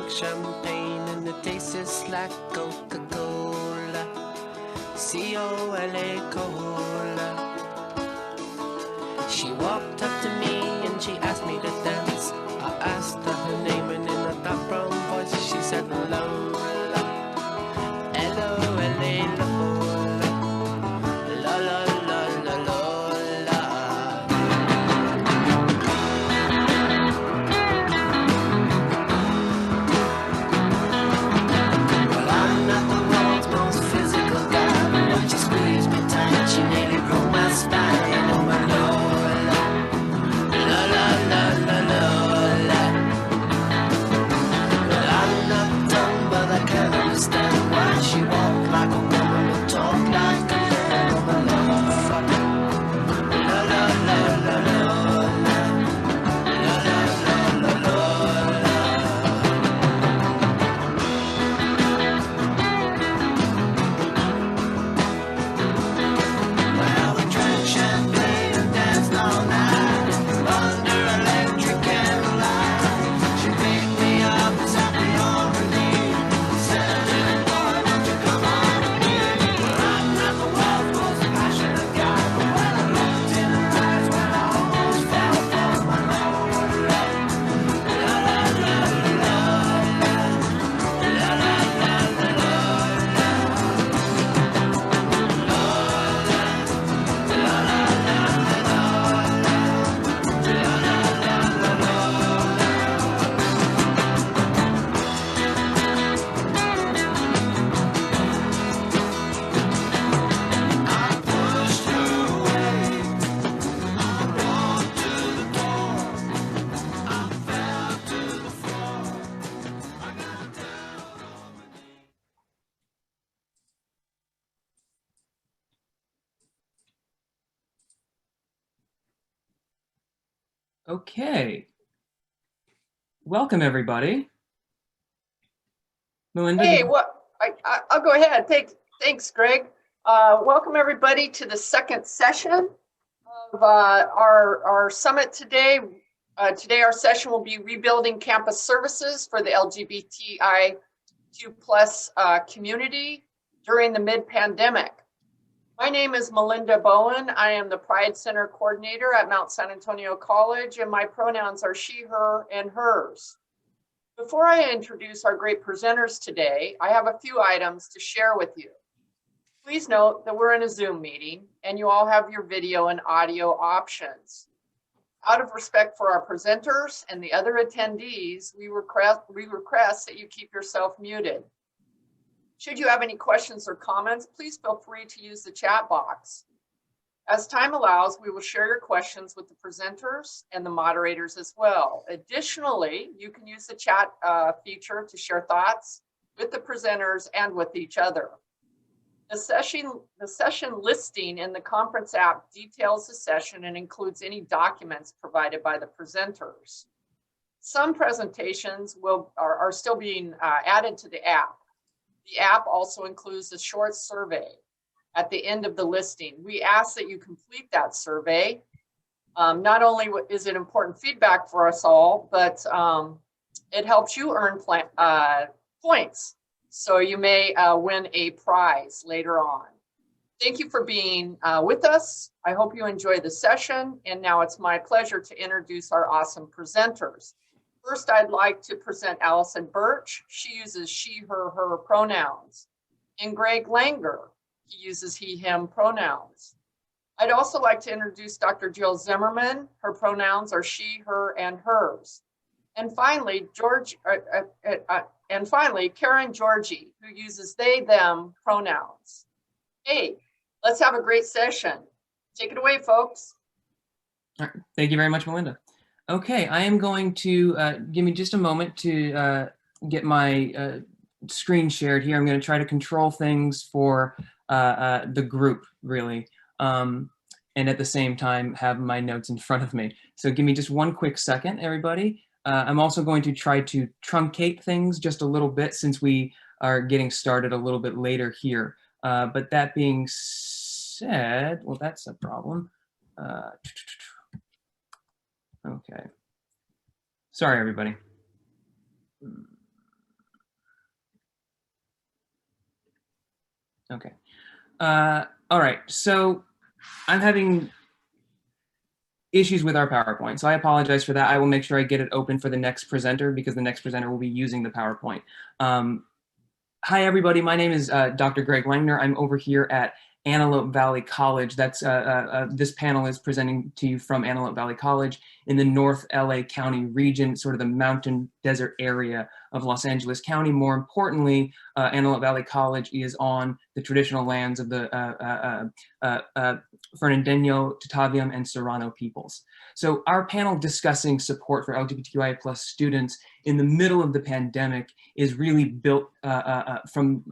champagne and it tastes like Coca-Cola. C-O-L-A Cola. She walked up to me and she asked me to dance. I asked her her name and in a dark brown voice she said Lola. L-O-L-A Lola. La la la la Lola. Well, I'm not the world's most physical guy, but when she squeezed me tight, she nearly broke my spine. Oh my Lola, la la la la Lola. Well, I'm not dumb, but I can't understand why she walked like a woman but talked like a man. Oh my Lola, la la la la Lola, la la la la Lola. Well, we drank champagne and danced all night under electric candlelight. She picked me up and sat me on her knee. Said, "Little boy, won't you come on with me?" Well, I'm not the world's most passionate guy, but when I looked in her eyes, well, I almost fell for my Lola. La la la la la, la la la la la. Okay. Welcome, everybody. Melinda, Hey, I'll go ahead. Thanks, Greg. Welcome everybody to the second session of our summit today. Today our session will be rebuilding campus services for the LGBTIQ+ community during the mid-pandemic. My name is Melinda Bowen. I am the Pride Center coordinator at Mount San Antonio College, and my pronouns are she, her, and hers. Before I introduce our great presenters today, I have a few items to share with you. Please note that we're in a Zoom meeting and you all have your video and audio options. Out of respect for our presenters and the other attendees, we request that you keep yourself muted. Should you have any questions or comments, please feel free to use the chat box. As time allows, we will share your questions with the presenters and the moderators as well. Additionally, you can use the chat feature to share thoughts with the presenters and with each other. The session listing in the conference app details the session and includes any documents provided by the presenters. Some presentations are still being added to the app. The app also includes a short survey at the end of the listing. We ask that you complete that survey. Not only is it important feedback for us all, but it helps you earn points. So you may win a prize later on. Thank you for being with us. I hope you enjoy the session. And now it's my pleasure to introduce our awesome presenters. First, I'd like to present Allison Birch. She uses she, her pronouns. And Greg Langer. He uses he, him pronouns. I'd also like to introduce Dr. Jill Zimmerman. Her pronouns are she, her, and hers. And finally, Karen Georgie, who uses they, them pronouns. Hey, let's have a great session. Take it away, folks. all right. Thank you very much, Melinda. Okay, I am going to give me just a moment to get my screen shared here. I'm going to try to control things for the group, really, and at the same time have my notes in front of me. So give me just one quick second, everybody. I'm also going to try to truncate things just a little bit since we are getting started a little bit later here. But that being said, well, that's a problem. Okay. Sorry, everybody. Okay. All right. So I'm having issues with our PowerPoint. So I apologize for that. I will make sure I get it open for the next presenter because the next presenter will be using the PowerPoint. Hi, everybody. My name is Dr. Greg Langner. I'm over here at Antelope Valley College. This panel is presenting to you from Antelope Valley College in the North LA County region, sort of the mountain desert area of Los Angeles County. More importantly, Antelope Valley College is on the traditional lands of the Fernandino, Tataviam, and Serrano peoples. So our panel discussing support for LGBTQIA plus students in the middle of the pandemic is really built from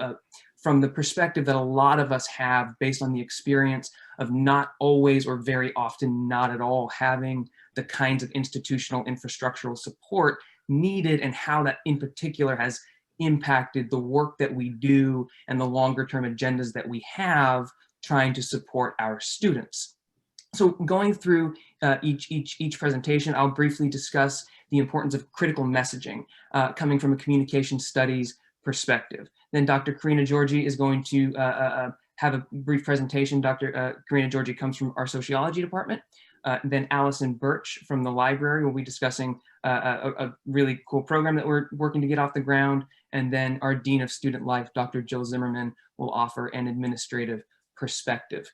the perspective that a lot of us have based on the experience of not always or very often not at all having the kinds of institutional infrastructural support needed, and how that in particular has impacted the work that we do and the longer term agendas that we have trying to support our students. So going through each presentation, I'll briefly discuss the importance of critical messaging coming from a communication studies perspective. Then Dr. Karina Georgi is going to have a brief presentation. Dr. Karina Georgi comes from our sociology department. Then Allison Birch from the library will be discussing a really cool program that we're working to get off the ground. And then our Dean of Student Life, Dr. Jill Zimmerman, will offer an administrative perspective.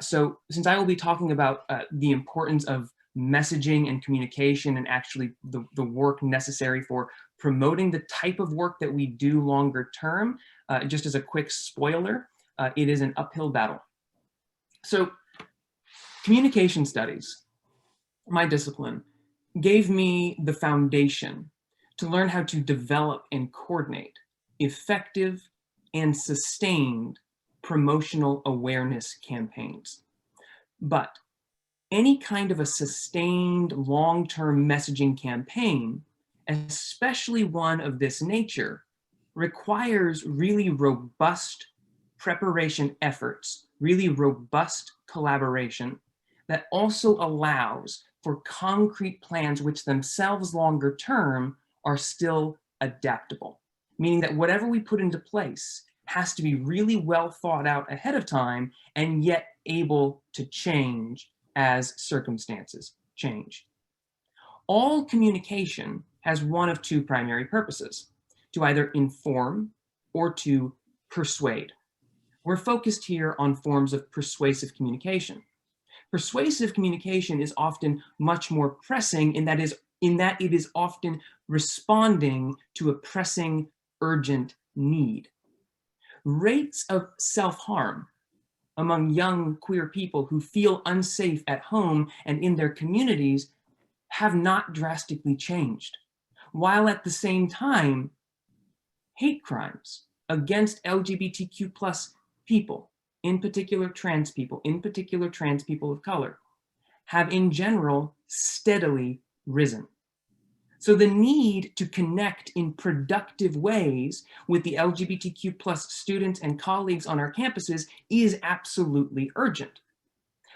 So since I will be talking about the importance of messaging and communication and actually the work necessary for promoting the type of work that we do longer term, just as a quick spoiler, it is an uphill battle. So communication studies, my discipline, gave me the foundation to learn how to develop and coordinate effective and sustained promotional awareness campaigns. But any kind of a sustained long-term messaging campaign, especially one of this nature, requires really robust preparation efforts, really robust collaboration that also allows for concrete plans which themselves longer term are still adaptable, meaning that whatever we put into place has to be really well thought out ahead of time and yet able to change as circumstances change. All communication has one of two primary purposes: to either inform or to persuade. We're focused here on forms of persuasive communication. Persuasive communication is often much more pressing in that it is often responding to a pressing, urgent need. Rates of self-harm among young queer people who feel unsafe at home and in their communities have not drastically changed, while at the same time, hate crimes against LGBTQ plus people, in particular trans people of color, have in general steadily risen. So the need to connect in productive ways with the LGBTQ plus students and colleagues on our campuses is absolutely urgent.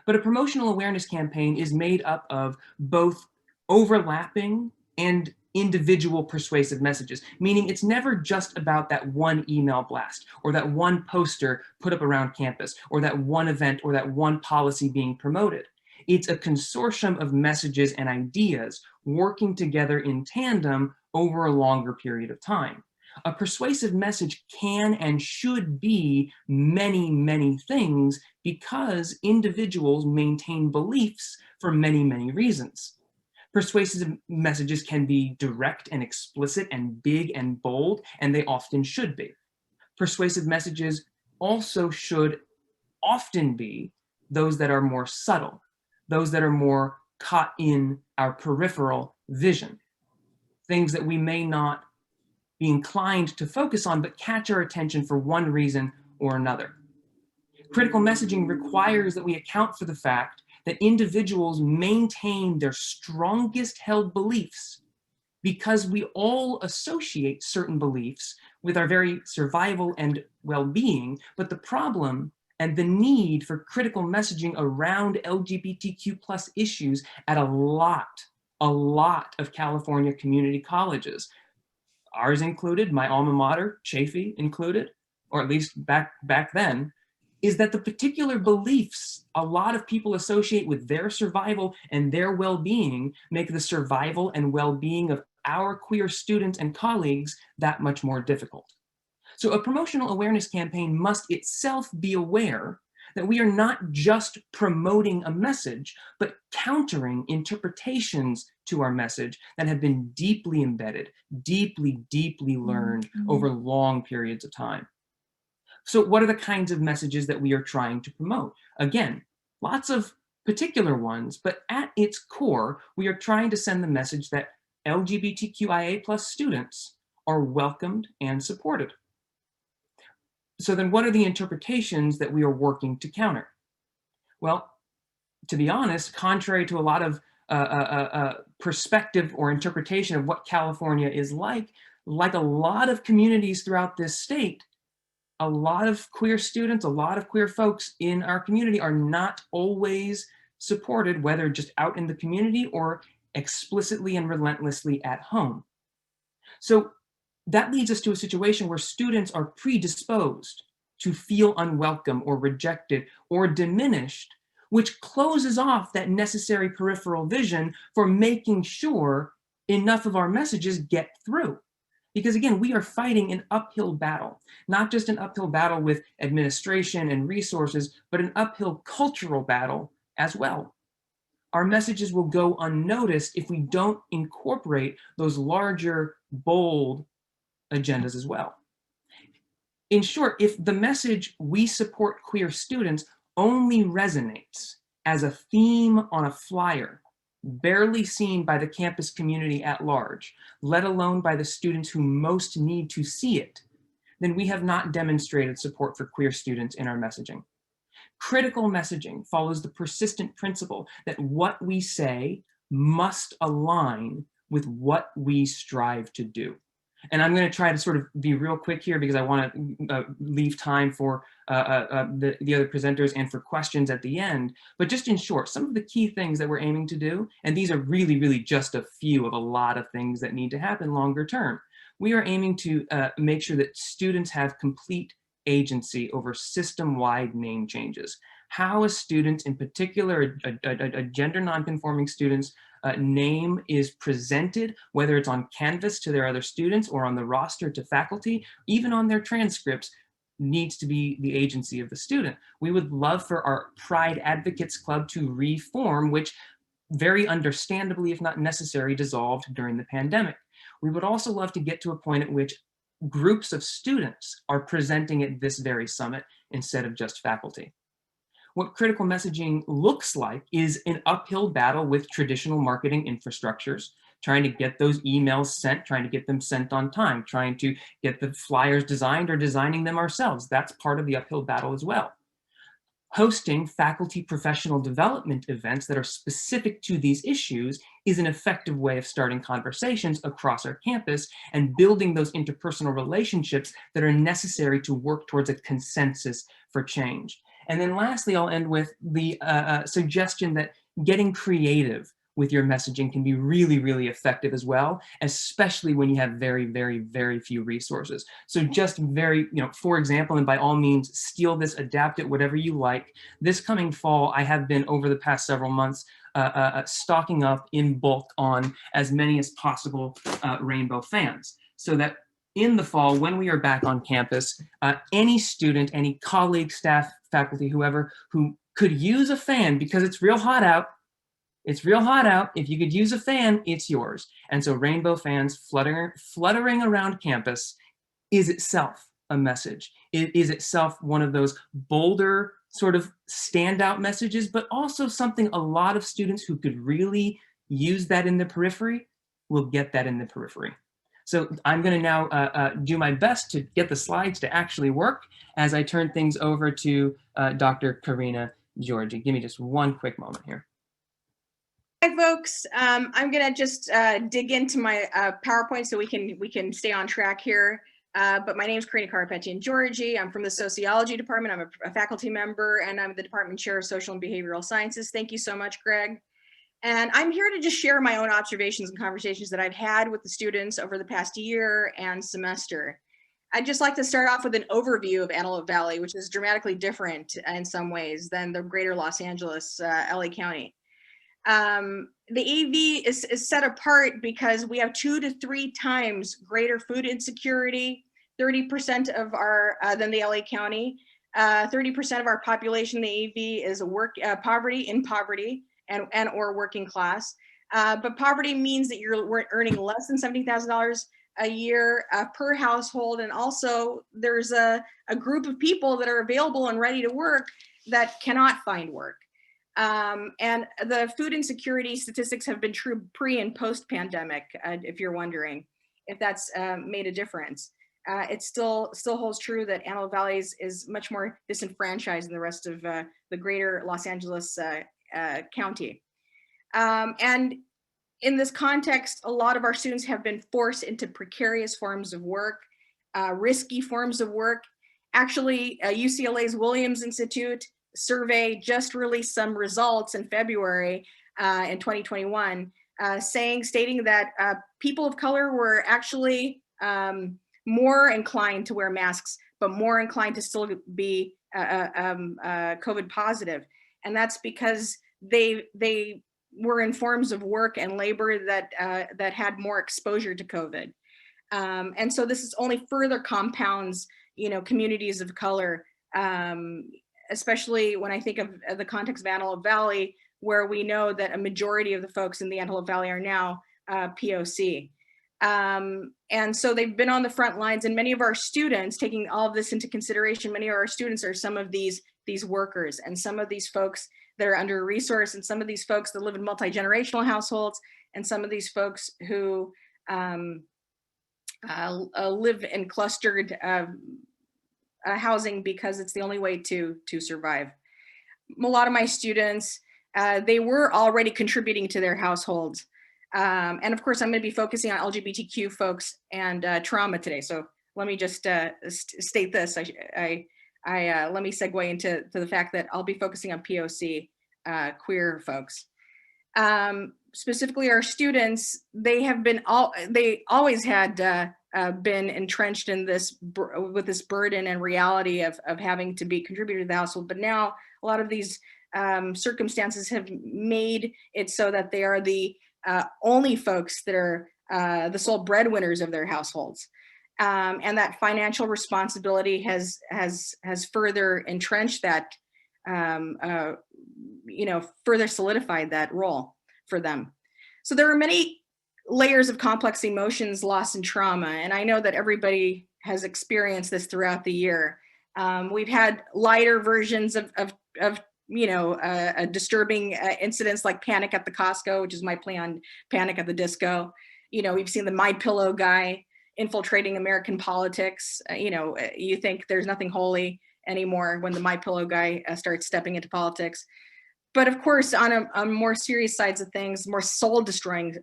But a promotional awareness campaign is made up of both overlapping and individual persuasive messages, meaning it's never just about that one email blast or that one poster put up around campus or that one event or that one policy being promoted. It's a consortium of messages and ideas working together in tandem over a longer period of time. A persuasive message can and should be many, many things because individuals maintain beliefs for many, many reasons. Persuasive messages can be direct and explicit and big and bold, and they often should be. Persuasive messages also should often be those that are more subtle, those that are more caught in our peripheral vision, things that we may not be inclined to focus on, but catch our attention for one reason or another. Critical messaging requires that we account for the fact that individuals maintain their strongest held beliefs because we all associate certain beliefs with our very survival and well-being, but the problem and the need for critical messaging around LGBTQ plus issues at a lot of California community colleges, ours included, my alma mater, Chaffey included, or at least back then, is that the particular beliefs a lot of people associate with their survival and their well-being make the survival and well-being of our queer students and colleagues that much more difficult. So a promotional awareness campaign must itself be aware that we are not just promoting a message, but countering interpretations to our message that have been deeply embedded, deeply learned over long periods of time. So what are the kinds of messages that we are trying to promote? Again, lots of particular ones, but at its core, we are trying to send the message that LGBTQIA+ students are welcomed and supported. So then what are the interpretations that we are working to counter? Well, to be honest, contrary to a lot of perspective or interpretation of what California is like a lot of communities throughout this state, a lot of queer students, a lot of queer folks in our community are not always supported, whether just out in the community or explicitly and relentlessly at home. So that leads us to a situation where students are predisposed to feel unwelcome or rejected or diminished, which closes off that necessary peripheral vision for making sure enough of our messages get through. Because again, we are fighting an uphill battle, not just an uphill battle with administration and resources, but an uphill cultural battle as well. Our messages will go unnoticed if we don't incorporate those larger, bold agendas as well. In short, if the message "we support queer students" only resonates as a theme on a flyer, barely seen by the campus community at large, let alone by the students who most need to see it, then we have not demonstrated support for queer students in our messaging. Critical messaging follows the persistent principle that what we say must align with what we strive to do. And I'm going to try to sort of be real quick here because I want to leave time for the other presenters and for questions at the end. But just in short, some of the key things that we're aiming to do, and these are really just a few of a lot of things that need to happen longer term. We are aiming to make sure that students have complete agency over system-wide name changes. How a student, in particular a gender nonconforming student's name is presented, whether it's on Canvas to their other students or on the roster to faculty, even on their transcripts, needs to be the agency of the student. We would love for our Pride Advocates Club to reform, which very understandably, if not necessary, dissolved during the pandemic. We would also love to get to a point at which groups of students are presenting at this very summit instead of just faculty. What critical messaging looks like is an uphill battle with traditional marketing infrastructures, trying to get those emails sent, trying to get them sent on time, trying to get the flyers designed or designing them ourselves. That's part of the uphill battle as well. Hosting faculty professional development events that are specific to these issues is an effective way of starting conversations across our campus and building those interpersonal relationships that are necessary to work towards a consensus for change. And then lastly, I'll end with the suggestion that getting creative with your messaging can be really effective as well, especially when you have very few resources. So just for example, and by all means, steal this, adapt it, whatever you like. This coming fall, I have been, over the past several months, stocking up in bulk on as many as possible rainbow fans, so that in the fall, when we are back on campus, any student, any colleague, staff, faculty, whoever, who could use a fan because it's real hot out, if you could use a fan, it's yours. And so rainbow fans fluttering around campus is itself a message. It is itself one of those bolder sort of standout messages, but also something a lot of students who could really use that in the periphery will get that in the periphery. So I'm going to now do my best to get the slides to actually work as I turn things over to Dr. Karina Georgi. Give me just one quick moment here. Hi, folks. I'm going to just dig into my PowerPoint so we can stay on track here. But my name is Karina Georgi. I'm from the Sociology Department. I'm a faculty member, and I'm the Department Chair of Social and Behavioral Sciences. Thank you so much, Greg. And I'm here to just share my own observations and conversations that I've had with the students over the past year and semester. I'd just like to start off with an overview of Antelope Valley, which is dramatically different in some ways than the greater Los Angeles, LA County. The AV is set apart because we have 2 to 3 times greater food insecurity, 30% of our, than the LA County. 30% of our population, the AV is poverty and or working class. But poverty means that we're earning less than $70,000 a year per household. And also there's a group of people that are available and ready to work that cannot find work. And the food insecurity statistics have been true pre and post pandemic, if you're wondering if that's made a difference. It still holds true that Antelope Valley is much more disenfranchised than the rest of the greater Los Angeles County. And in this context, a lot of our students have been forced into precarious forms of work, risky forms of work. Actually, UCLA's Williams Institute survey just released some results in February in 2021, stating that people of color were actually more inclined to wear masks, but more inclined to still be COVID positive. And that's because they were in forms of work and labor that had more exposure to COVID. And so this is only further compounds, communities of color, especially when I think of the context of Antelope Valley, where we know that a majority of the folks in the Antelope Valley are now POC. And so they've been on the front lines, and many of our students, taking all of this into consideration, many of our students are some of these workers, and some of these folks that are under-resourced, and some of these folks that live in multi-generational households, and some of these folks who live in clustered housing because it's the only way to survive. A lot of my students, they were already contributing to their households. And of course, I'm going to be focusing on LGBTQ folks and trauma today. So let me just state this. Let me segue into the fact that I'll be focusing on POC queer folks. Specifically, our students, they always had been entrenched in this with this burden and reality of having to be contributor to the household. But now a lot of these circumstances have made it so that they are the only folks that are the sole breadwinners of their households. And that financial responsibility has further entrenched that, further solidified that role for them. So there are many layers of complex emotions, loss, and trauma. And I know that everybody has experienced this throughout the year. We've had lighter versions of disturbing incidents like Panic at the Costco, which is my play on Panic at the Disco. We've seen the My Pillow guy infiltrating American politics. You think there's nothing holy anymore when the My Pillow guy starts stepping into politics. But of course, on more serious sides of things, more soul-destroying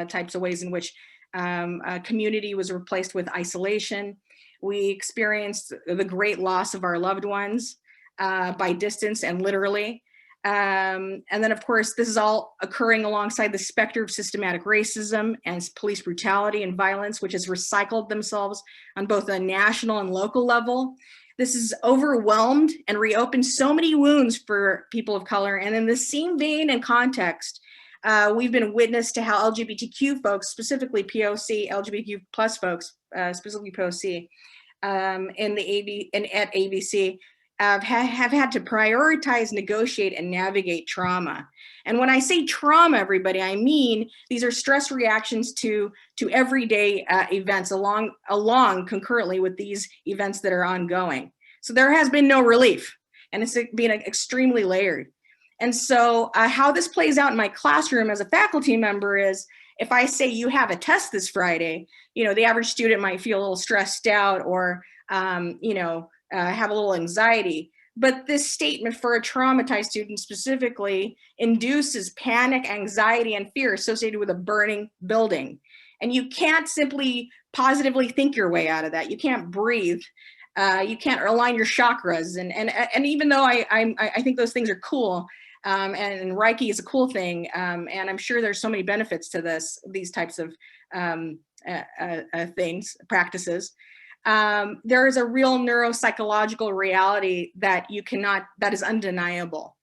types of ways in which a community was replaced with isolation. We experienced the great loss of our loved ones by distance and literally. And then, of course, this is all occurring alongside the specter of systematic racism and police brutality and violence, which has recycled themselves on both a national and local level. This has overwhelmed and reopened so many wounds for people of color. And in the same vein and context, we've been witness to how LGBTQ folks, specifically POC, LGBTQ plus folks, specifically POC, in the AV and at AVC, have had to prioritize, negotiate, and navigate trauma. And when I say trauma, everybody, I mean these are stress reactions to everyday events along concurrently with these events that are ongoing. So there has been no relief, and it's been extremely layered. And so how this plays out in my classroom as a faculty member is, if I say you have a test this Friday, the average student might feel a little stressed out or have a little anxiety. But this statement for a traumatized student specifically induces panic, anxiety, and fear associated with a burning building. And you can't simply positively think your way out of that. You can't breathe. You can't align your chakras. And even though I think those things are cool, and Reiki is a cool thing, and I'm sure there's so many benefits to these types of practices. there is a real neuropsychological reality that that is undeniable.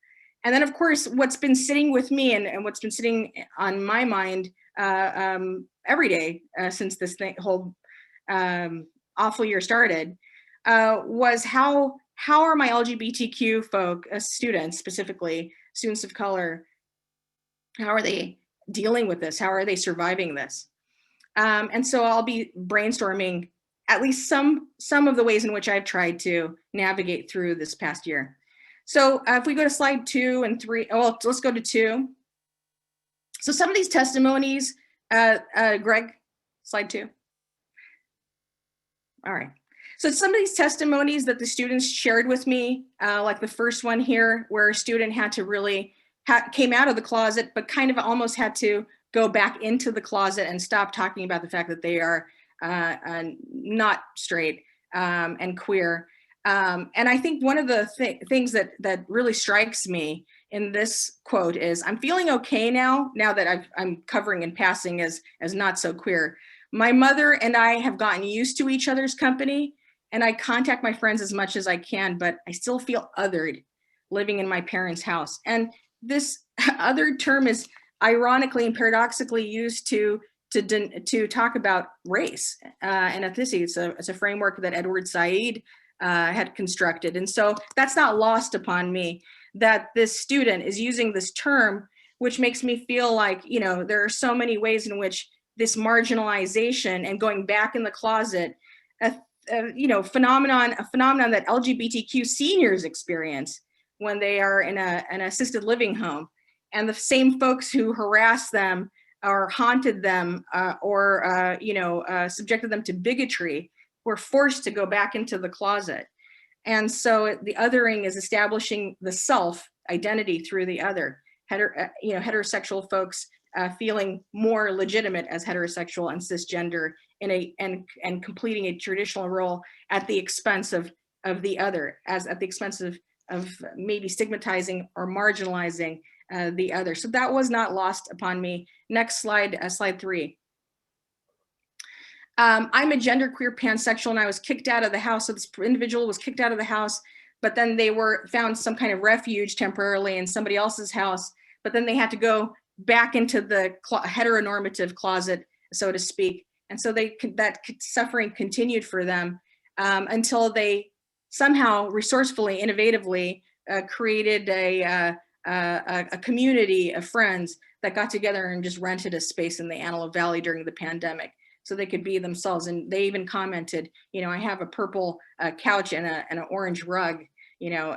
And then of course, what's been sitting with me and what's been sitting on my mind every day since this whole awful year started was how are my LGBTQ students, specifically students of color, how are they dealing with this? How are they surviving this? And so I'll be brainstorming at least some of the ways in which I've tried to navigate through this past year. So if we go to slide 2 and 3, well, let's go to 2. So some of these testimonies, Greg, slide 2. All right. So some of these testimonies that the students shared with me, like the first one here, where a student had to really came out of the closet, but kind of almost had to go back into the closet and stop talking about the fact that they are not straight and queer. And I think one of the things that really strikes me in this quote is, "I'm feeling okay now that I'm covering and passing as not so queer. My mother and I have gotten used to each other's company, and I contact my friends as much as I can, but I still feel othered living in my parents' house." And this other term is ironically and paradoxically used to talk about race and ethnicity. It's a framework that Edward Said had constructed. And so that's not lost upon me that this student is using this term, which makes me feel like, you know, there are so many ways in which this marginalization and going back in the closet, you know, a phenomenon that LGBTQ seniors experience when they are in an assisted living home, and the same folks who harass them or haunted them or subjected them to bigotry were forced to go back into the closet. And so the othering is establishing the self identity through the other. Heterosexual folks feeling more legitimate as heterosexual and cisgender and completing a traditional role at the expense of the other, as at the expense of maybe stigmatizing or marginalizing the other. So that was not lost upon me. Next slide, slide 3. I'm a genderqueer pansexual, and I was kicked out of the house. So this individual was kicked out of the house, but then they found some kind of refuge temporarily in somebody else's house, but then they had to go back into the heteronormative closet, so to speak. And so that suffering continued for them until they somehow resourcefully, innovatively created a community of friends that got together and just rented a space in the Antelope Valley during the pandemic, so they could be themselves. And they even commented, you know, I have a purple couch and an orange rug, you know,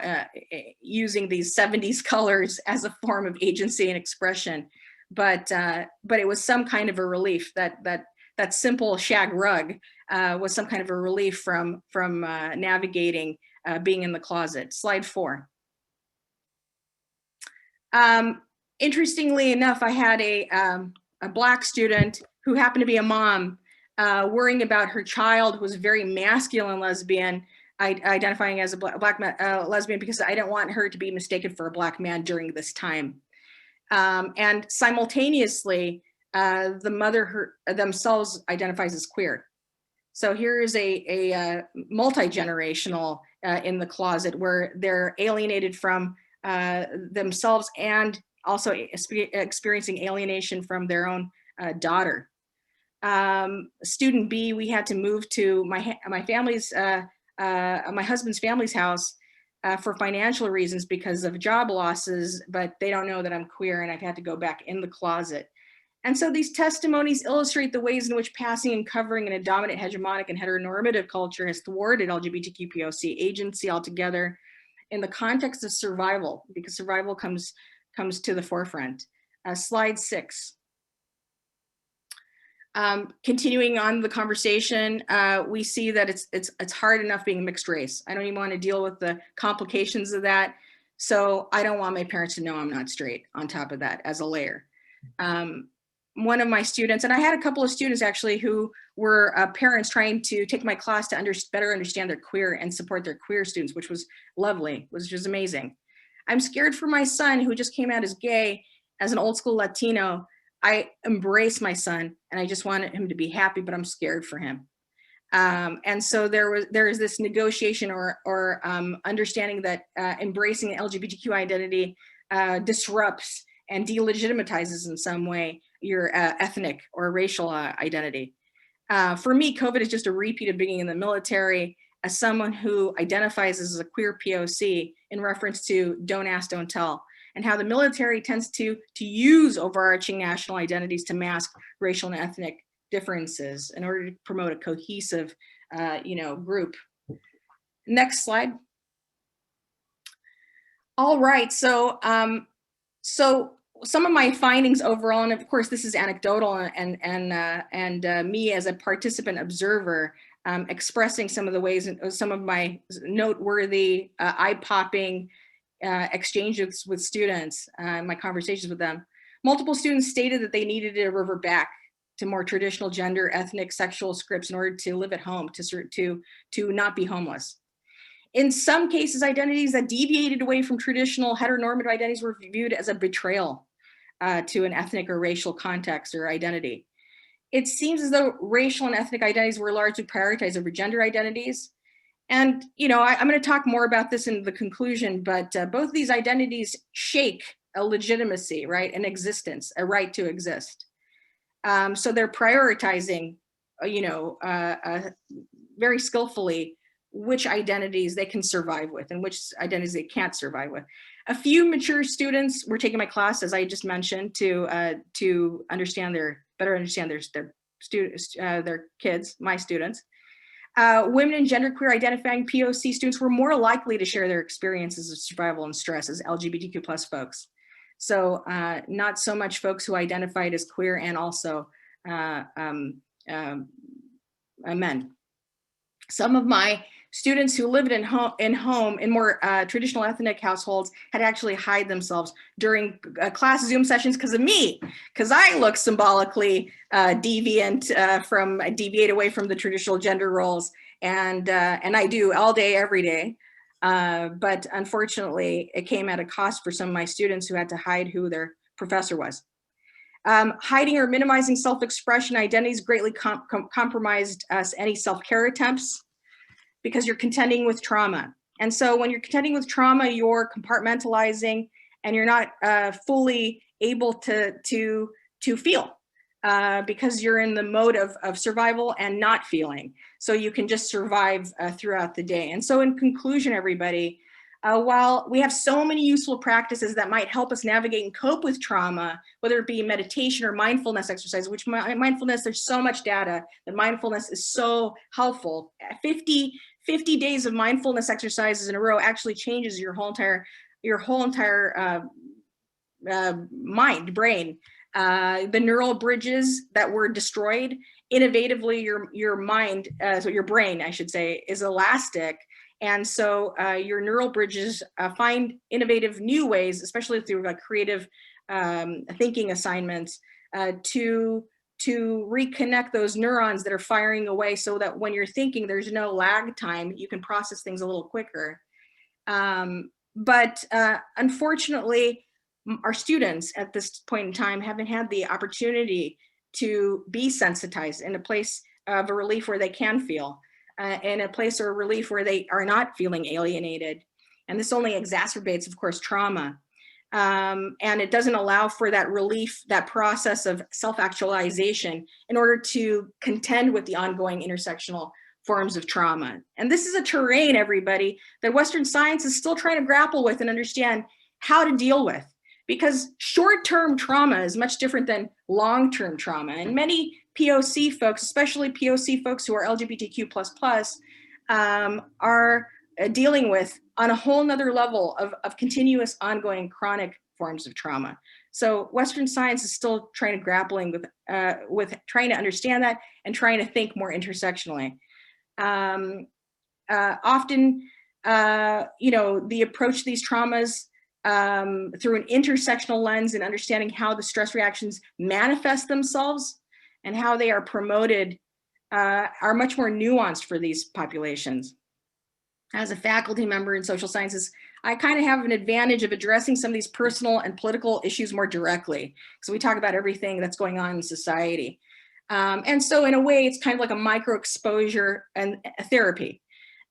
using these 70s colors as a form of agency and expression. But it was some kind of a relief that simple shag rug was some kind of a relief from navigating being in the closet. Slide 4. Interestingly enough, I had a Black student who happened to be a mom worrying about her child who was very masculine lesbian, identifying as a black lesbian because I didn't want her to be mistaken for a Black man during this time. And simultaneously, the mother themselves identifies as queer. So here is a multi-generational in the closet where they're alienated from themselves and also experiencing alienation from their own daughter. Student B, we had to move to my family's, my husband's family's house for financial reasons because of job losses, but they don't know that I'm queer and I've had to go back in the closet. And so these testimonies illustrate the ways in which passing and covering in a dominant, hegemonic, and heteronormative culture has thwarted LGBTQ POC agency altogether in the context of survival, because survival comes to the forefront. Slide 6. Continuing on the conversation, we see that it's hard enough being mixed race. I don't even want to deal with the complications of that. So I don't want my parents to know I'm not straight on top of that as a layer. One of my students, and I had a couple of students actually who were parents trying to take my class to better understand their queer and support their queer students, which was lovely, which was amazing. I'm scared for my son who just came out as gay, as an old school Latino. I embrace my son and I just wanted him to be happy, but I'm scared for him. And so there is this negotiation or understanding that embracing an LGBTQ identity disrupts and delegitimizes in some way your ethnic or racial identity. For me, COVID is just a repeat of being in the military as someone who identifies as a queer POC in reference to don't ask, don't tell, and how the military tends to use overarching national identities to mask racial and ethnic differences in order to promote a cohesive, group. Next slide. All right, so some of my findings overall, and of course this is anecdotal and me as a participant observer, expressing some of the ways and some of my noteworthy, eye-popping exchanges with students, my conversations with them. Multiple students stated that they needed to revert back to more traditional gender, ethnic, sexual scripts in order to live at home, to not be homeless. In some cases, identities that deviated away from traditional heteronormative identities were viewed as a betrayal to an ethnic or racial context or identity. It seems as though racial and ethnic identities were largely prioritized over gender identities. And, I'm going to talk more about this in the conclusion, but both of these identities shake a legitimacy, right? An existence, a right to exist. So they're prioritizing, very skillfully which identities they can survive with and which identities they can't survive with. A few mature students were taking my class, as I just mentioned, to better understand their students, their kids, my students. Women and genderqueer identifying POC students were more likely to share their experiences of survival and stress as LGBTQ plus folks. So not so much folks who identified as queer and also men. Some of my students who lived in more traditional ethnic households had actually hide themselves during class Zoom sessions because of me, because I look symbolically deviate away from the traditional gender roles, and I do all day, every day. But unfortunately, it came at a cost for some of my students who had to hide who their professor was. Hiding or minimizing self-expression identities greatly compromised any self-care attempts because you're contending with trauma. And so when you're contending with trauma, you're compartmentalizing and you're not fully able to feel because you're in the mode of survival and not feeling. So you can just survive throughout the day. And so in conclusion, everybody, while we have so many useful practices that might help us navigate and cope with trauma, whether it be meditation or mindfulness exercise, which mindfulness, there's so much data that mindfulness is so helpful. 50 days of mindfulness exercises in a row actually changes your whole entire brain. The neural bridges that were destroyed, innovatively your mind, so your brain, I should say, is elastic. And so your neural bridges find innovative new ways, especially through creative thinking assignments, to reconnect those neurons that are firing away so that when you're thinking, there's no lag time, you can process things a little quicker. But unfortunately, our students at this point in time haven't had the opportunity to be sensitized in a place of a relief where they can feel. In a place or relief where they are not feeling alienated. And this only exacerbates, of course, trauma. And it doesn't allow for that relief, that process of self-actualization in order to contend with the ongoing intersectional forms of trauma. And this is a terrain, everybody, that Western science is still trying to grapple with and understand how to deal with. Because short-term trauma is much different than long-term trauma. And many POC folks, especially POC folks who are LGBTQ++, are dealing with on a whole nother level of continuous, ongoing, chronic forms of trauma. So Western science is still trying to grappling with trying to understand that and trying to think more intersectionally. Often, the approach to these traumas through an intersectional lens and understanding how the stress reactions manifest themselves and how they are promoted are much more nuanced for these populations. As a faculty member in social sciences, I kind of have an advantage of addressing some of these personal and political issues more directly. So we talk about everything that's going on in society. And so in a way, it's kind of like a micro exposure and a therapy.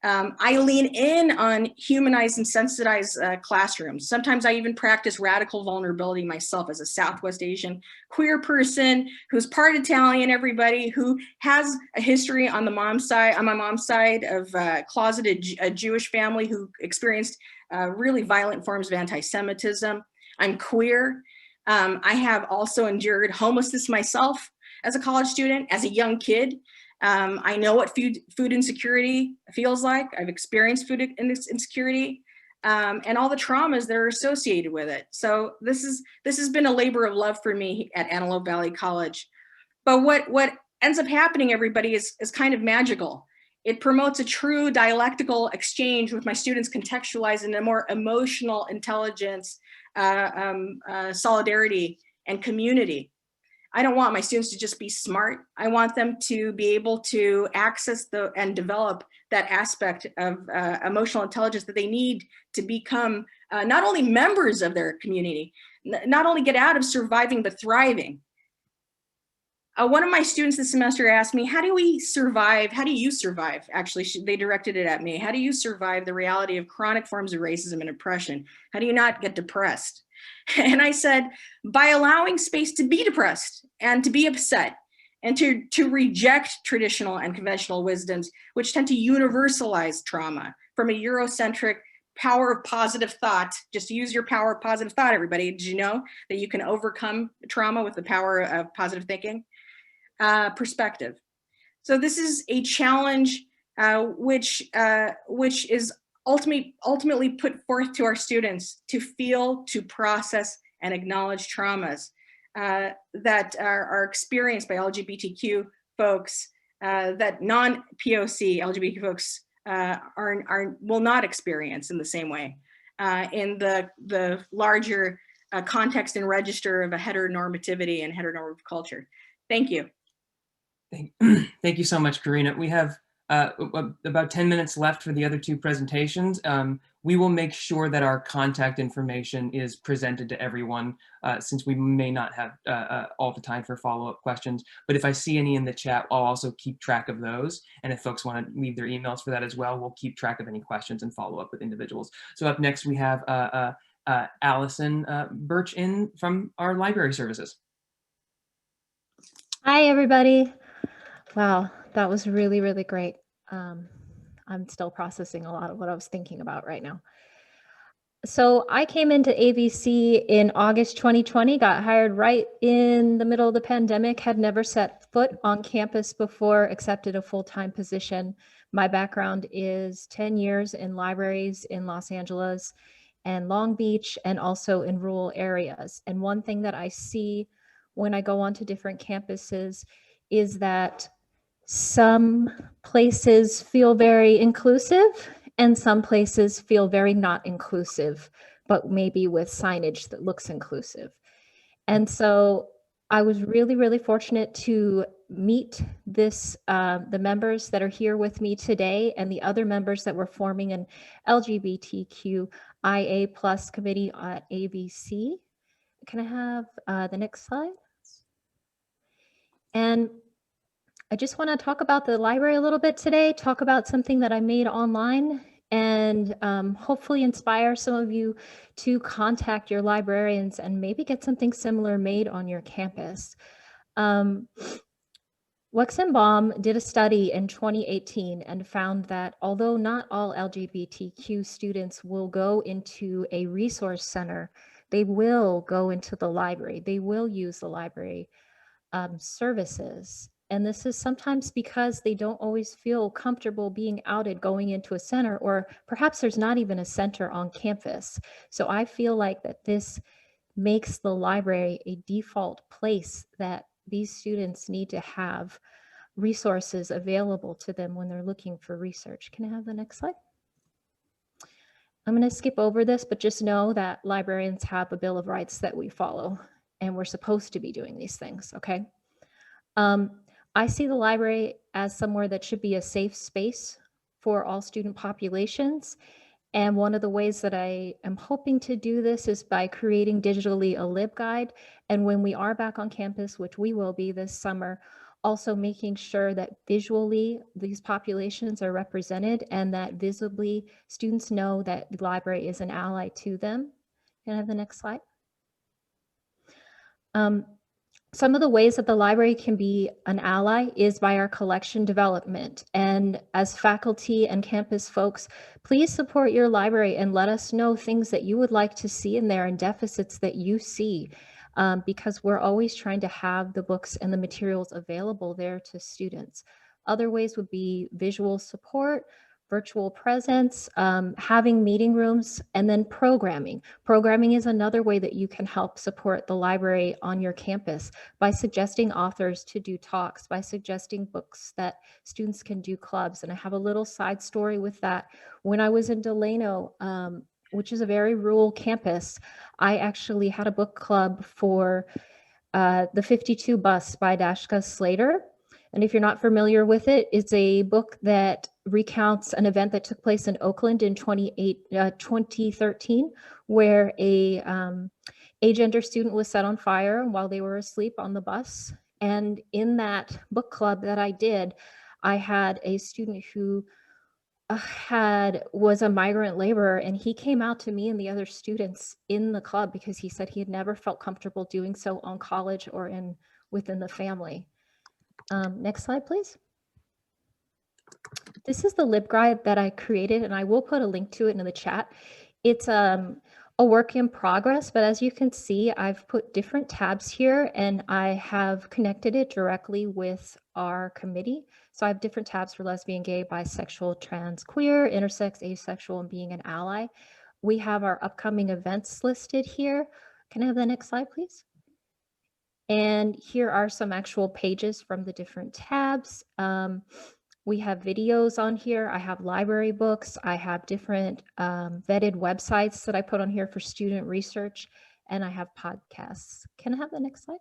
I lean in on humanized and sensitized classrooms. Sometimes I even practice radical vulnerability myself as a Southwest Asian queer person who's part Italian, everybody, who has a history on the mom's side, on my mom's side of closeted a Jewish family who experienced really violent forms of anti-Semitism. I'm queer. I have also endured homelessness myself as a college student, as a young kid. I know what food insecurity feels like. I've experienced food insecurity and all the traumas that are associated with it. So this has been a labor of love for me at Antelope Valley College. But what ends up happening, everybody, is kind of magical. It promotes a true dialectical exchange with my students, contextualized in a more emotional intelligence, solidarity, and community. I don't want my students to just be smart. I want them to be able to access and develop that aspect of emotional intelligence that they need to become not only members of their community, not only get out of surviving, but thriving. One of my students this semester asked me, how do we survive? How do you survive? Actually, they directed it at me. How do you survive the reality of chronic forms of racism and oppression? How do you not get depressed? And I said, by allowing space to be depressed and to be upset and to reject traditional and conventional wisdoms, which tend to universalize trauma from a Eurocentric power of positive thought. Just use your power of positive thought, everybody. Did you know that you can overcome trauma with the power of positive thinking? Perspective. So this is a challenge which is ultimately put forth to our students to feel, to process, and acknowledge traumas that are experienced by LGBTQ folks that non-POC LGBTQ folks will not experience in the same way in the larger context and register of a heteronormativity and heteronormative culture. Thank you. Thank you so much, Karina. We have about 10 minutes left for the other two presentations. We will make sure that our contact information is presented to everyone since we may not have all the time for follow-up questions. But if I see any in the chat, I'll also keep track of those. And if folks want to leave their emails for that as well, we'll keep track of any questions and follow up with individuals. So up next, we have Allison Birch in from our library services. Hi, everybody. Wow, that was really, really great. I'm still processing a lot of what I was thinking about right now. So I came into AVC in August 2020, got hired right in the middle of the pandemic, had never set foot on campus before, accepted a full-time position. My background is 10 years in libraries in Los Angeles and Long Beach, and also in rural areas. And one thing that I see when I go onto different campuses is that some places feel very inclusive and some places feel very not inclusive, but maybe with signage that looks inclusive. And so I was really, really fortunate to meet the members that are here with me today and the other members that were forming an LGBTQIA plus committee at AVC. Can I have the next slide? And I just want to talk about the library a little bit today, talk about something that I made online, and hopefully inspire some of you to contact your librarians and maybe get something similar made on your campus. Wexenbaum did a study in 2018 and found that although not all LGBTQ students will go into a resource center, they will go into the library. They will use the library services. And this is sometimes because they don't always feel comfortable being outed going into a center, or perhaps there's not even a center on campus. So I feel like that this makes the library a default place that these students need to have resources available to them when they're looking for research. Can I have the next slide? I'm going to skip over this, but just know that librarians have a Bill of Rights that we follow, and we're supposed to be doing these things, okay? I see the library as somewhere that should be a safe space for all student populations. And one of the ways that I am hoping to do this is by creating digitally a LibGuide. And when we are back on campus, which we will be this summer, also making sure that visually these populations are represented and that visibly students know that the library is an ally to them. Can I have the next slide? Some of the ways that the library can be an ally is by our collection development. And as faculty and campus folks, please support your library and let us know things that you would like to see in there and deficits that you see, because we're always trying to have the books and the materials available there to students. Other ways would be visual support, virtual presence, having meeting rooms, and then programming. Programming is another way that you can help support the library on your campus by suggesting authors to do talks, by suggesting books that students can do clubs. And I have a little side story with that. When I was in Delano, which is a very rural campus, I actually had a book club for the 52 Bus by Dashka Slater. And if you're not familiar with it, it's a book that recounts an event that took place in Oakland in 2013, where a agender student was set on fire while they were asleep on the bus. And in that book club that I did, I had a student who was a migrant laborer, and he came out to me and the other students in the club because he said he had never felt comfortable doing so on college or within the family. Next slide, please. This is the LibGuide that I created, and I will put a link to it in the chat. It's a work in progress, but as you can see, I've put different tabs here, and I have connected it directly with our committee. So I have different tabs for lesbian, gay, bisexual, trans, queer, intersex, asexual, and being an ally. We have our upcoming events listed here. Can I have the next slide, please? And here are some actual pages from the different tabs. We have videos on here. I have library books. I have different vetted websites that I put on here for student research, and I have podcasts. Can I have the next slide?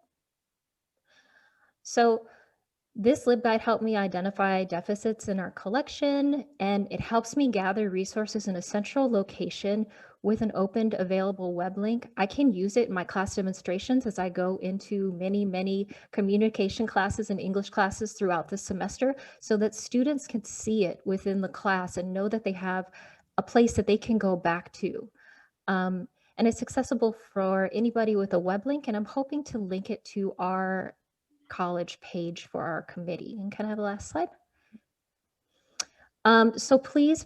So this LibGuide helped me identify deficits in our collection, and it helps me gather resources in a central location with an opened available web link. I can use it in my class demonstrations as I go into many communication classes and English classes throughout the semester so that students can see it within the class and know that they have a place that they can go back to. And it's accessible for anybody with a web link, and I'm hoping to link it to our college page for our committee. And can I have the last slide? So please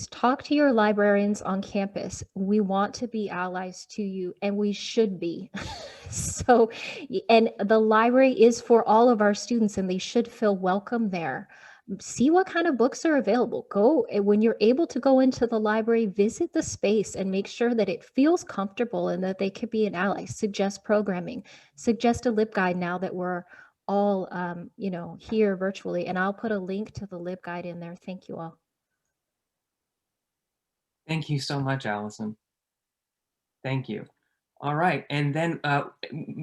talk to your librarians on campus. We want to be allies to you, and we should be. So, and the library is for all of our students, and they should feel welcome there. See what kind of books are available. Go, when you're able to go into the library, visit the space and make sure that it feels comfortable and that they could be an ally. Suggest programming, suggest a LibGuide now that we're all here virtually, and I'll put a link to the LibGuide in there. Thank you all. Thank you so much, Allison. Thank you. All right, and then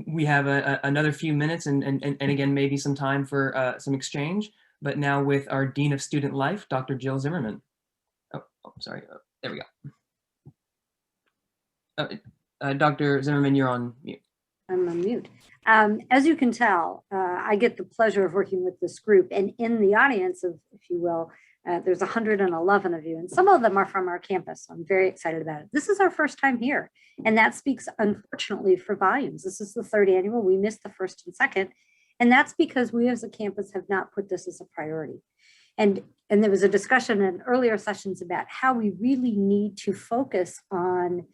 we have another few minutes and again, maybe some time for some exchange, but now with our Dean of Student Life, Dr. Jill Zimmerman. Oh, sorry, there we go. Dr. Zimmerman, you're on mute. I'm on mute. As you can tell, I get the pleasure of working with this group, and in the audience of, if you will, there's 111 of you, and some of them are from our campus. So I'm very excited about it. This is our first time here, and that speaks, unfortunately, for volumes. This is the third annual. We missed the first and second, and that's because we as a campus have not put this as a priority. And there was a discussion in earlier sessions about how we really need to focus on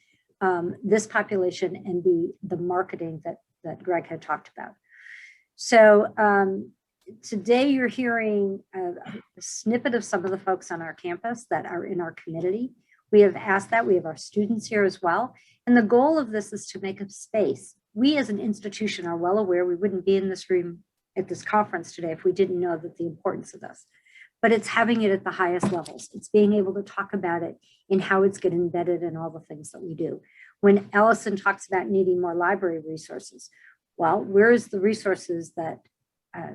this population and the marketing that Greg had talked about. So today you're hearing a snippet of some of the folks on our campus that are in our community. We have asked that. We have our students here as well. And the goal of this is to make a space. We as an institution are well aware we wouldn't be in this room at this conference today if we didn't know that the importance of this. But it's having it at the highest levels. It's being able to talk about it and how it's getting embedded in all the things that we do. When Allison talks about needing more library resources, well, where's the resources that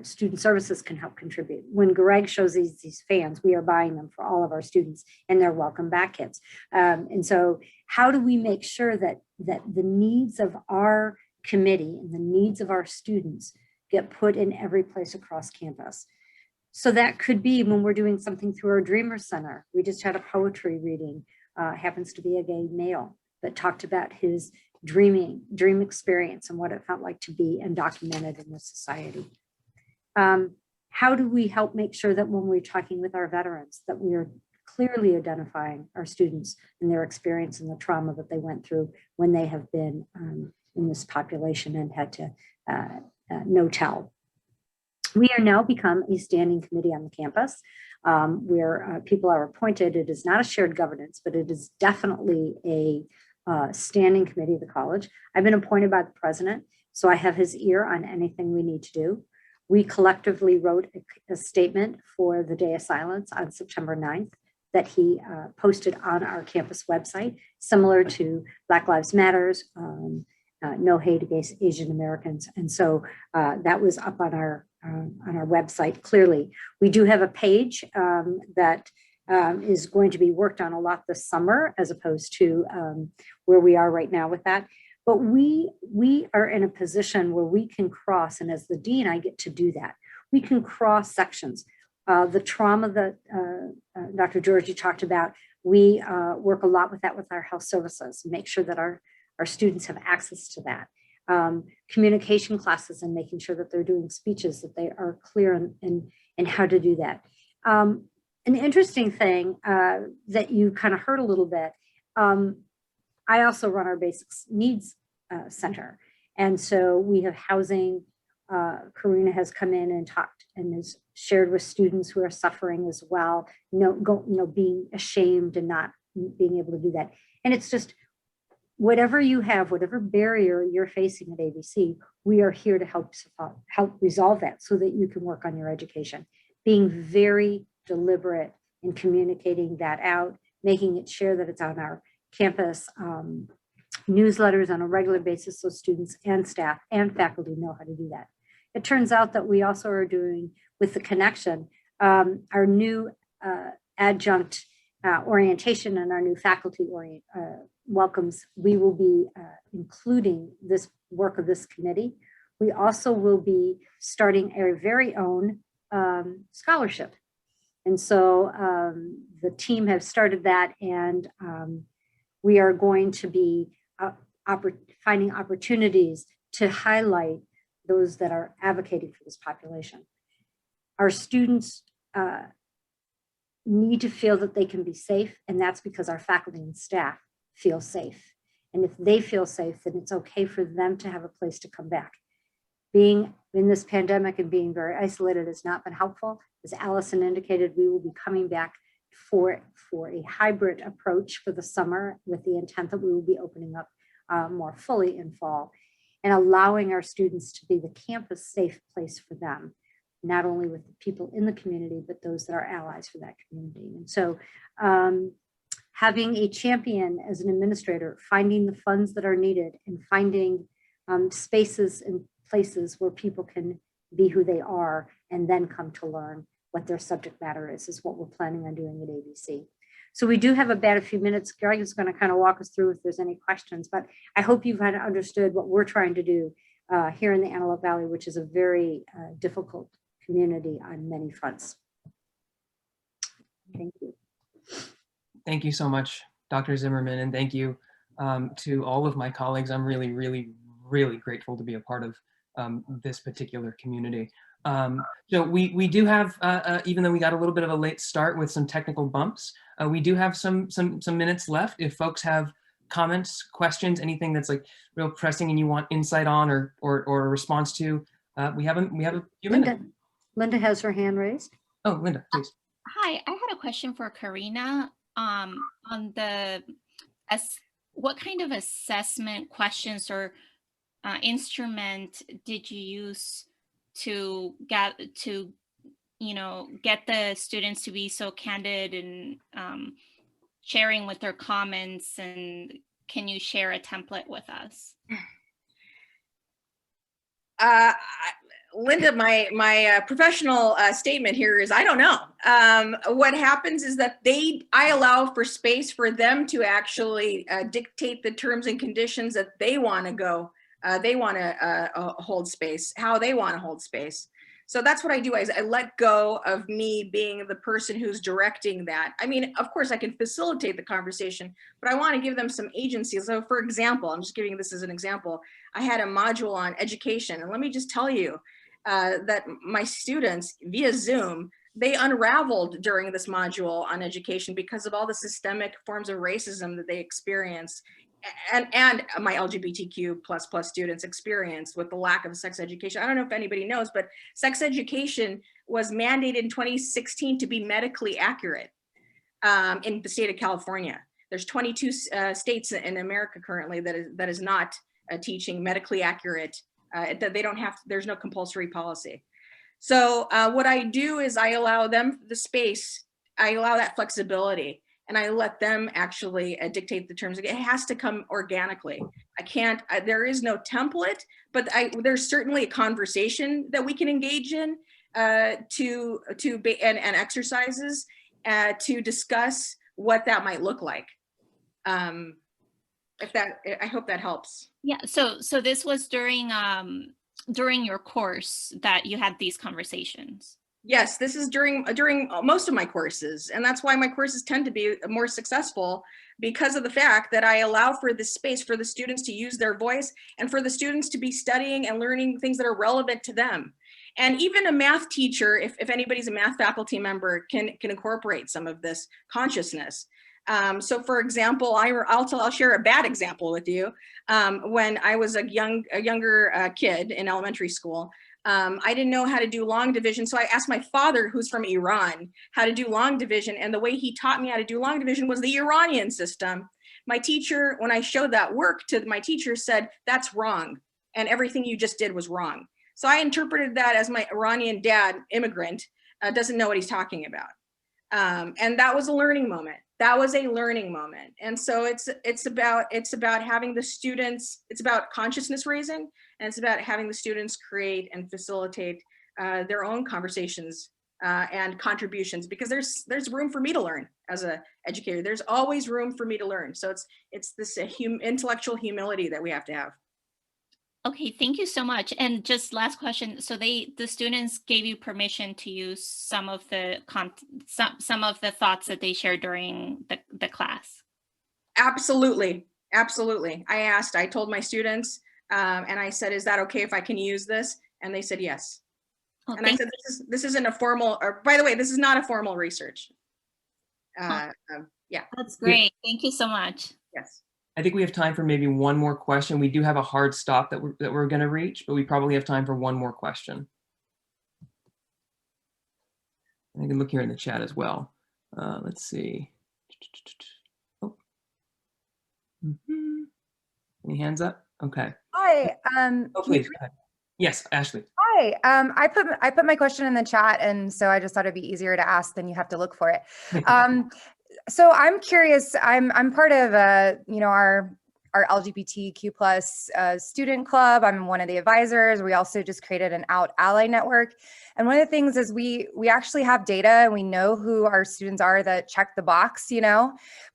student services can help contribute? When Greg shows these fans, we are buying them for all of our students, and they're welcome back kits. And so how do we make sure that the needs of our committee and the needs of our students get put in every place across campus. So that could be when we're doing something through our Dreamer Center. We just had a poetry reading, happens to be a gay male, that talked about his dream experience and what it felt like to be undocumented in this society. How do we help make sure that when we're talking with our veterans, that we are clearly identifying our students and their experience and the trauma that they went through when they have been in this population and had to no-tell. We are now become a standing committee on the campus where people are appointed. It is not a shared governance, but it is definitely a standing committee of the college. I've been appointed by the president, so I have his ear on anything we need to do. We collectively wrote a statement for the Day of Silence on September 9th that he posted on our campus website, similar to Black Lives Matters, No Hate Against Asian Americans. And so that was up on our website. Clearly, we do have a page that is going to be worked on a lot this summer, as opposed to where we are right now with that. But we are in a position where we can cross, and as the dean, I get to do that. We can cross sections. The trauma that Dr. Georgie talked about, we work a lot with that with our health services, make sure that our students have access to that. Communication classes and making sure that they're doing speeches, that they are clear in how to do that. An interesting thing that you kind of heard a little bit, I also run our basic needs center. And so we have housing. Karina has come in and talked and has shared with students who are suffering as well, being ashamed and not being able to do that. And it's just, whatever you have, whatever barrier you're facing at ABC, we are here to help resolve that so that you can work on your education. Being very deliberate in communicating that out, making it sure that it's on our campus newsletters on a regular basis so students and staff and faculty know how to do that. It turns out that we also are doing, with the connection, our new adjunct orientation and our new faculty welcomes. We will be including this work of this committee. We also will be starting our very own scholarship. And so the team have started that, and we are going to be finding opportunities to highlight those that are advocating for this population. Our students need to feel that they can be safe, and that's because our faculty and staff feel safe. And if they feel safe, then it's okay for them to have a place to come back. Being in this pandemic and being very isolated has not been helpful. As Allison indicated, we will be coming back for a hybrid approach for the summer, with the intent that we will be opening up more fully in fall and allowing our students to be the campus safe place for them, not only with the people in the community, but those that are allies for that community. And so having a champion as an administrator, finding the funds that are needed and finding spaces and places where people can be who they are and then come to learn what their subject matter is what we're planning on doing at ABC. So we do have about a few minutes. Greg is going to kind of walk us through if there's any questions, but I hope you've kind of understood what we're trying to do here in the Antelope Valley, which is a very difficult community on many fronts. Thank you. Thank you so much, Dr. Zimmerman, and thank you to all of my colleagues. I'm really, really, really grateful to be a part of this particular community. So we do have, even though we got a little bit of a late start with some technical bumps, we do have some minutes left. If folks have comments, questions, anything that's like real pressing and you want insight on or a response to, we have a few minutes. Linda has her hand raised. Oh, Linda, please. Hi, I had a question for Karina on what kind of assessment questions or instrument did you use to get the students to be so candid and sharing with their comments, and can you share a template with us? Linda, my professional statement here is I don't know. What happens is that I allow for space for them to actually dictate the terms and conditions that they want to go they want to hold space, how they want to hold space. So that's what I do, is I let go of me being the person who's directing that. I mean, of course I can facilitate the conversation, but I want to give them some agency. So for example, I'm just giving this as an example. I had a module on education, and let me just tell you that my students via Zoom, they unraveled during this module on education because of all the systemic forms of racism that they experienced, and my LGBTQ plus students experienced with the lack of sex education. I don't know if anybody knows, but sex education was mandated in 2016 to be medically accurate in the state of California. There's 22 states in America currently that is not teaching medically accurate, that they don't have, there's no compulsory policy. So what I do is I allow them the space, I allow that flexibility, and I let them actually dictate the terms. It has to come organically. I can't, there is no template, but there's certainly a conversation that we can engage in and exercises to discuss what that might look like. If that, I hope that helps. Yeah, so this was during your course that you had these conversations. Yes, this is during most of my courses, and that's why my courses tend to be more successful, because of the fact that I allow for this space for the students to use their voice and for the students to be studying and learning things that are relevant to them. And even a math teacher, if anybody's a math faculty member, can incorporate some of this consciousness. So for example, I'll share a bad example with you. When I was a younger kid in elementary school, I didn't know how to do long division. So I asked my father, who's from Iran, how to do long division. And the way he taught me how to do long division was the Iranian system. My teacher, when I showed that work to my teacher, said, "That's wrong. And everything you just did was wrong." So I interpreted that as my Iranian dad, immigrant, doesn't know what he's talking about. And that was a learning moment. That was a learning moment. And so it's about having the students, it's about consciousness raising, and it's about having the students create and facilitate their own conversations and contributions, because there's room for me to learn as an educator. There's always room for me to learn. So it's this intellectual humility that we have to have. Okay, thank you so much. And just last question. So the students gave you permission to use some of the thoughts that they shared during the class? Absolutely, absolutely. I told my students, and I said, "Is that okay if I can use this?" And they said yes. Oh, And I said, "This isn't a formal, or by the way, this is not a formal research." Yeah. That's great. Thank you so much. Yes. I think we have time for maybe one more question. We do have a hard stop that we're going to reach, but we probably have time for one more question. And I can look here in the chat as well. Let's see. Oh. Any hands up? Okay. Hi. Oh, please. Go ahead. Yes, Ashley. Hi. I put my question in the chat, and so I just thought it'd be easier to ask than you have to look for it. So I'm curious. I'm part of our LGBTQ plus student club. I'm one of the advisors. We also just created an Out Ally network. And one of the things is we actually have data, and we know who our students are that check the box,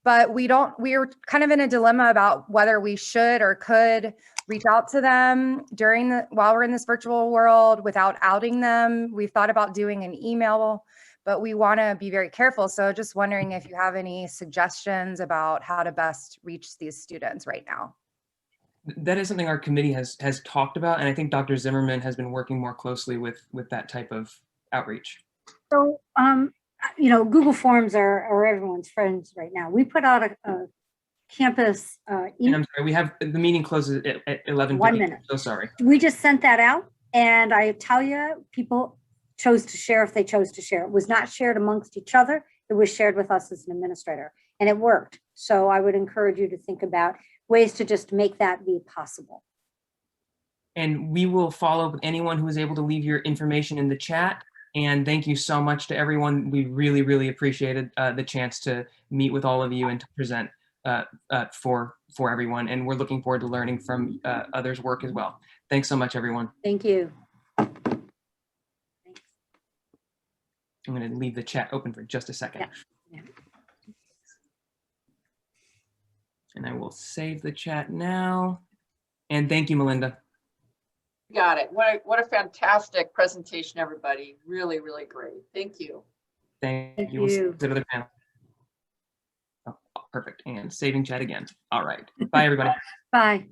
but we're kind of in a dilemma about whether we should or could reach out to them while we're in this virtual world without outing them. We've thought about doing an email, but we want to be very careful. So just wondering if you have any suggestions about how to best reach these students right now. That is something our committee has talked about, and I think Dr. Zimmerman has been working more closely with that type of outreach. So, Google Forms are everyone's friends right now. We put out a campus. And I'm sorry, we have the meeting closes at 11:50. 1 minute. So sorry. We just sent that out, and I tell you, people chose to share if they chose to share. It was not shared amongst each other. It was shared with us as an administrator, and it worked. So I would encourage you to think about ways to just make that be possible. And we will follow up with anyone who is able to leave your information in the chat. And thank you so much to everyone. We really, really appreciated the chance to meet with all of you and to present for everyone. And we're looking forward to learning from others' work as well. Thanks so much, everyone. Thank you. I'm going to leave the chat open for just a second. Yeah. And I will save the chat now. And thank you, Melinda. Got it. What a fantastic presentation, everybody. Really, really great. Thank you. Thank Thank you. We'll see you. the other panel. Oh, perfect. And saving chat again. All right. Bye, everybody. Bye.